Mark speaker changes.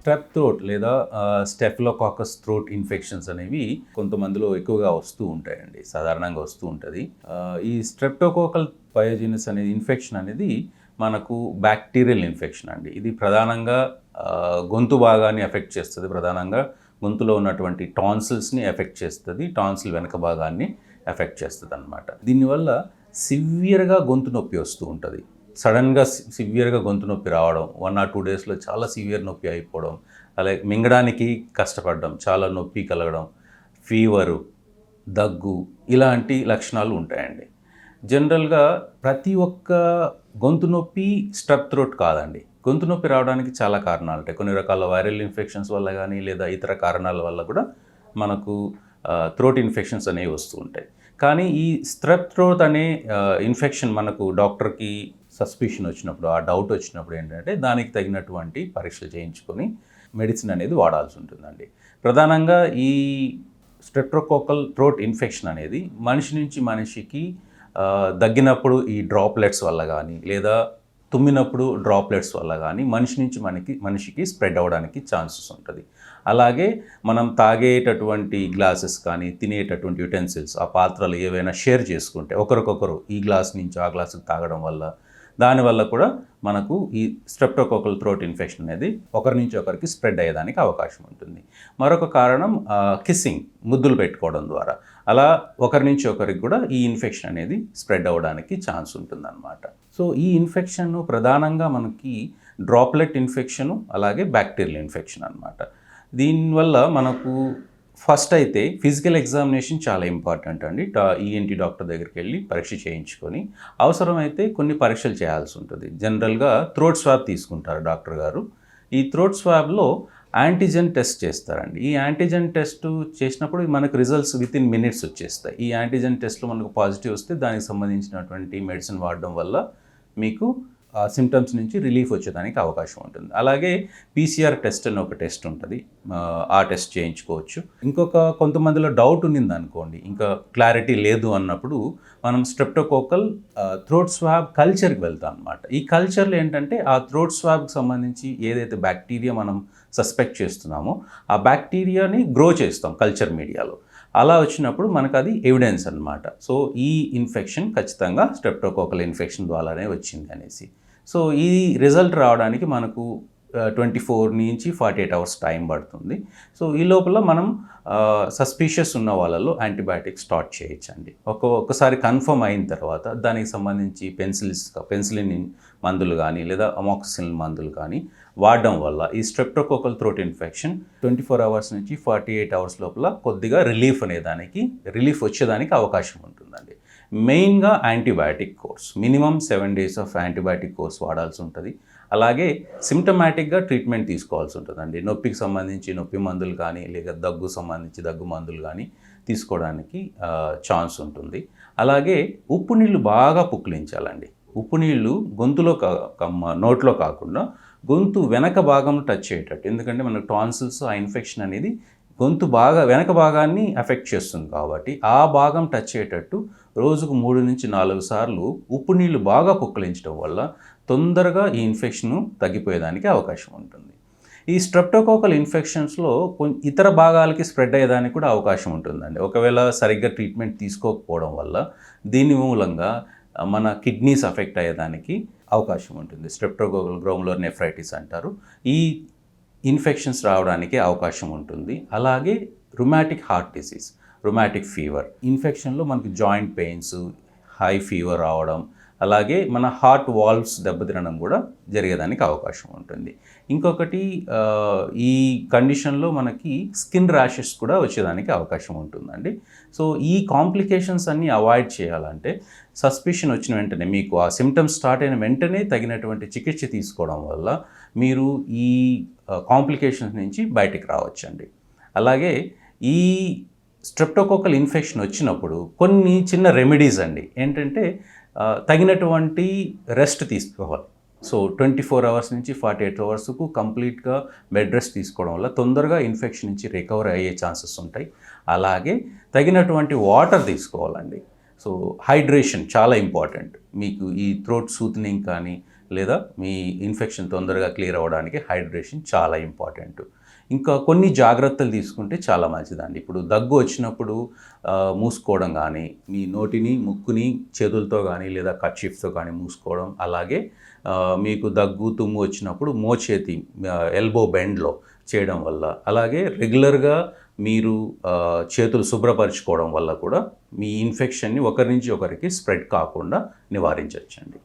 Speaker 1: Strep throat లేదా Staphylococcus throat infections అనేవి కొంతమందిలో ఎక్కువగా వస్తూ ఉంటాయండి, సాధారణంగా వస్తూ ఉంటుంది. ఈ స్ట్రెప్టోకోకల్ పయోజినస్ అనే ఇన్ఫెక్షన్ అనేది మనకు బ్యాక్టీరియల్ ఇన్ఫెక్షన్ అండి. ఇది ప్రధానంగా గొంతు భాగాన్ని ఎఫెక్ట్ చేస్తుంది. ప్రధానంగా గొంతులో ఉన్నటువంటి టాన్సిల్స్ని ఎఫెక్ట్ చేస్తుంది, టాన్సిల్ వెనక భాగాన్ని ఎఫెక్ట్ చేస్తుంది అన్నమాట. దీనివల్ల సివియర్గా గొంతు నొప్పి వస్తూ ఉంటుంది. సడన్గా సివియర్గా గొంతు నొప్పి రావడం, 1 or 2 డేస్లో చాలా సివియర్ నొప్పి అయిపోవడం, అలాగే మింగడానికి కష్టపడడం, చాలా నొప్పి కలగడం, ఫీవరు, దగ్గు ఇలాంటి లక్షణాలు ఉంటాయండి. జనరల్గా ప్రతి ఒక్క గొంతు నొప్పి స్ట్రెప్ థ్రోట్ కాదండి. గొంతు నొప్పి రావడానికి చాలా కారణాలు ఉంటాయి. కొన్ని రకాల వైరల్ ఇన్ఫెక్షన్స్ వల్ల కానీ లేదా ఇతర కారణాల వల్ల కూడా మనకు థ్రోట్ ఇన్ఫెక్షన్స్ అనేవి వస్తూ ఉంటాయి. కానీ ఈ స్ట్రెప్ థ్రోట్ అనే ఇన్ఫెక్షన్ మనకు డాక్టర్కి సస్పిషన్ వచ్చినప్పుడు, ఆ డౌట్ వచ్చినప్పుడు ఏంటంటే దానికి తగినటువంటి పరీక్షలు చేయించుకొని మెడిసిన్ అనేది వాడాల్సి ఉంటుందండి. ప్రధానంగా ఈ స్ట్రెప్టోకోకల్ థ్రోట్ ఇన్ఫెక్షన్ అనేది మనిషి నుంచి మనిషికి దగ్గినప్పుడు ఈ డ్రాప్లెట్స్ వల్ల కానీ లేదా తుమ్మినప్పుడు డ్రాప్లెట్స్ వల్ల కానీ మనిషి నుంచి మనిషికి స్ప్రెడ్ అవ్వడానికి ఛాన్సెస్ ఉంటుంది. అలాగే మనం తాగేటటువంటి గ్లాసెస్ కానీ తినేటటువంటి యుటెన్సిల్స్, ఆ పాత్రలు ఏవైనా షేర్ చేసుకుంటే ఒకరికొకరు ఈ గ్లాస్ నుంచి ఆ గ్లాసుకు తాగడం వల్ల, దానివల్ల కూడా మనకు ఈ స్ట్రెప్టోకోకల్ థ్రోట్ ఇన్ఫెక్షన్ అనేది ఒకరి నుంచి ఒకరికి స్ప్రెడ్ అయ్యేదానికి అవకాశం ఉంటుంది. మరొక కారణం కిస్సింగ్, ముద్దులు పెట్టుకోవడం ద్వారా అలా ఒకరి నుంచి ఒకరికి కూడా ఈ ఇన్ఫెక్షన్ అనేది స్ప్రెడ్ అవ్వడానికి ఛాన్స్ ఉంటుందన్నమాట. సో ఈ ఇన్ఫెక్షన్ ప్రధానంగా మనకి డ్రాప్లెట్ ఇన్ఫెక్షను అలాగే బ్యాక్టీరియల్ ఇన్ఫెక్షన్ అన్నమాట. దీనివల్ల మనకు ఫస్ట్ అయితే ఫిజికల్ ఎగ్జామినేషన్ చాలా ఇంపార్టెంట్ అండి. ఈఎన్టీ డాక్టర్ దగ్గరికి వెళ్ళి పరీక్ష చేయించుకొని అవసరమైతే కొన్ని పరీక్షలు చేయాల్సి ఉంటుంది. జనరల్గా థ్రోట్ స్వాబ్ తీసుకుంటారు డాక్టర్ గారు. ఈ థ్రోట్ స్వాబ్లో యాంటీజెన్ టెస్ట్ చేస్తారండి. ఈ యాంటీజెన్ టెస్ట్ చేసినప్పుడు మనకు రిజల్ట్స్ వితిన్ మినిట్స్ వచ్చేస్తాయి. ఈ యాంటీజెన్ టెస్ట్లో మనకు పాజిటివ్ వస్తే దానికి సంబంధించినటువంటి మెడిసిన్ వాడడం వల్ల మీకు సిమ్టమ్స్ నుంచి రిలీఫ్ వచ్చేదానికి అవకాశం ఉంటుంది. అలాగే పీసీఆర్ టెస్ట్ అని ఒక టెస్ట్ ఉంటుంది, ఆ టెస్ట్ చేయించుకోవచ్చు. కొంతమందిలో డౌట్ ఉన్నింది అనుకోండి, ఇంకా క్లారిటీ లేదు అన్నప్పుడు మనం స్ట్రెప్టోకోకల్ థ్రోట్ స్వాబ్ కల్చర్కి వెళ్తాం అనమాట. ఈ కల్చర్లో ఏంటంటే ఆ థ్రోట్ స్వాబ్కి సంబంధించి ఏదైతే బ్యాక్టీరియా మనం సస్పెక్ట్ చేస్తున్నామో ఆ బ్యాక్టీరియాని గ్రో చేస్తాం కల్చర్ మీడియాలో. అలా వచ్చినప్పుడు మనకు అది ఎవిడెన్స్ అన్నమాట. సో ఈ ఇన్ఫెక్షన్ ఖచ్చితంగా స్ట్రెప్టోకోకల్ ఇన్ఫెక్షన్ ద్వారానే వచ్చింది అనేసి. సో ఈ రిజల్ట్ రావడానికి మనకు 24 నుంచి 48 అవర్స్ టైం పడుతుంది. సో ఈ లోపల మనం సస్పీషియస్ ఉన్న వాళ్ళలో యాంటీబయాటిక్ స్టార్ట్ చేయొచ్చండి. ఒక్కసారి కన్ఫర్మ్ అయిన తర్వాత దానికి సంబంధించి పెన్సిలిన్ మందులు కానీ లేదా అమాక్సిసిలిన్ మందులు కానీ వాడడం వల్ల ఈ స్ట్రెప్టోకోకల్ థ్రోట్ ఇన్ఫెక్షన్ 24 అవర్స్ నుంచి 48 అవర్స్ లోపల కొద్దిగా రిలీఫ్ వచ్చేదానికి అవకాశం ఉంటుందండి. మెయిన్గా antibiotic course, minimum 7 days of antibiotic course వాడాల్సి ఉంటుంది. అలాగే సిమ్టమాటిక్గా ట్రీట్మెంట్ తీసుకోవాల్సి ఉంటుందండి. నొప్పికి సంబంధించి నొప్పి మందులు కానీ లేదా దగ్గు సంబంధించి దగ్గు మందులు కానీ తీసుకోవడానికి ఛాన్స్ ఉంటుంది. అలాగే ఉప్పు నీళ్ళు బాగా పుక్కిలించాలండి. ఉప్పు నీళ్ళు గొంతులో నోట్లో కాకుండా గొంతు వెనక భాగం టచ్ అయ్యేటట్టు, ఎందుకంటే మనకు టాన్సిల్స్ ఆ ఇన్ఫెక్షన్ అనేది గొంతు వెనక భాగాన్ని ఎఫెక్ట్ చేస్తుంది కాబట్టి ఆ భాగం టచ్ అయ్యేటట్టు రోజుకు 3 నుంచి 4 సార్లు ఉప్పు నీళ్ళు బాగా పుక్కిలించడం వల్ల తొందరగా ఈ ఇన్ఫెక్షన్ తగ్గిపోయేదానికి అవకాశం ఉంటుంది. ఈ స్ట్రెప్టోకోకల్ ఇన్ఫెక్షన్స్లో ఇతర భాగాలకి స్ప్రెడ్ అయ్యేదానికి కూడా అవకాశం ఉంటుందండి. ఒకవేళ సరిగ్గా ట్రీట్మెంట్ తీసుకోకపోవడం వల్ల దీని మూలంగా మన కిడ్నీస్ అఫెక్ట్ అయ్యేదానికి అవకాశం ఉంటుంది. స్ట్రెప్టోకోకల్ గ్లోమెరులర్ నెఫ్రైటిస్ అంటారు. ఈ ఇన్ఫెక్షన్స్ రావడానికి అవకాశం ఉంటుంది. అలాగే rheumatic heart disease, rheumatic fever ఇన్ఫెక్షన్లో మనకి జాయింట్ పెయిన్స్, హై ఫీవర్ రావడం, అలాగే మన హార్ట్ వాల్వ్స్ దెబ్బతినడం కూడా జరిగేదానికి అవకాశం ఉంటుంది. ఇంకొకటి ఈ కండిషన్లో మనకి స్కిన్ ర్యాషెస్ కూడా వచ్చేదానికి అవకాశం ఉంటుందండి. సో ఈ కాంప్లికేషన్స్ అన్నీ అవాయిడ్ చేయాలంటే సస్పిషన్ వచ్చిన వెంటనే, మీకు ఆ సిమ్టమ్స్ స్టార్ట్ అయిన వెంటనే తగినటువంటి చికిత్స తీసుకోవడం వల్ల మీరు ఈ కాంప్లికేషన్స్ నుంచి బయటికి రావచ్చండి. అలాగే ఈ స్ట్రెప్టోకోకల్ ఇన్ఫెక్షన్ వచ్చినప్పుడు కొన్ని చిన్న రెమెడీస్ అండి ఏంటంటే తగినటువంటి రెస్ట్ తీసుకోవాలి. సో 24 అవర్స్ నుంచి 48 అవర్స్కు కంప్లీట్గా బెడ్ రెస్ట్ తీసుకోవడం వల్ల తొందరగా ఇన్ఫెక్షన్ నుంచి రికవర్ అయ్యే ఛాన్సెస్ ఉంటాయి. అలాగే తగినటువంటి వాటర్ తీసుకోవాలండి. సో హైడ్రేషన్ చాలా ఇంపార్టెంట్. మీకు ఈ థ్రోట్ సూత్నింగ్ కానీ లేదా మీ ఇన్ఫెక్షన్ తొందరగా క్లియర్ అవ్వడానికి హైడ్రేషన్ చాలా ఇంపార్టెంట్. ఇంకా కొన్ని జాగ్రత్తలు తీసుకుంటే చాలా మంచిదండి. ఇప్పుడు దగ్గు వచ్చినప్పుడు మూసుకోవడం కానీ, మీ నోటిని, ముక్కుని చేతులతో కానీ లేదా కర్చీఫ్‌తో కానీ మూసుకోవడం. అలాగే మీకు దగ్గు, తుమ్ము వచ్చినప్పుడు మోచేతి ఎల్బో బెండ్‌లో చేయడం వల్ల, అలాగే రెగ్యులర్గా మీరు చేతులు శుభ్రపరచుకోవడం వల్ల కూడా మీ ఇన్ఫెక్షన్‌ని ఒకరి నుంచి ఒకరికి స్ప్రెడ్ కాకుండా నివారించొచ్చండి.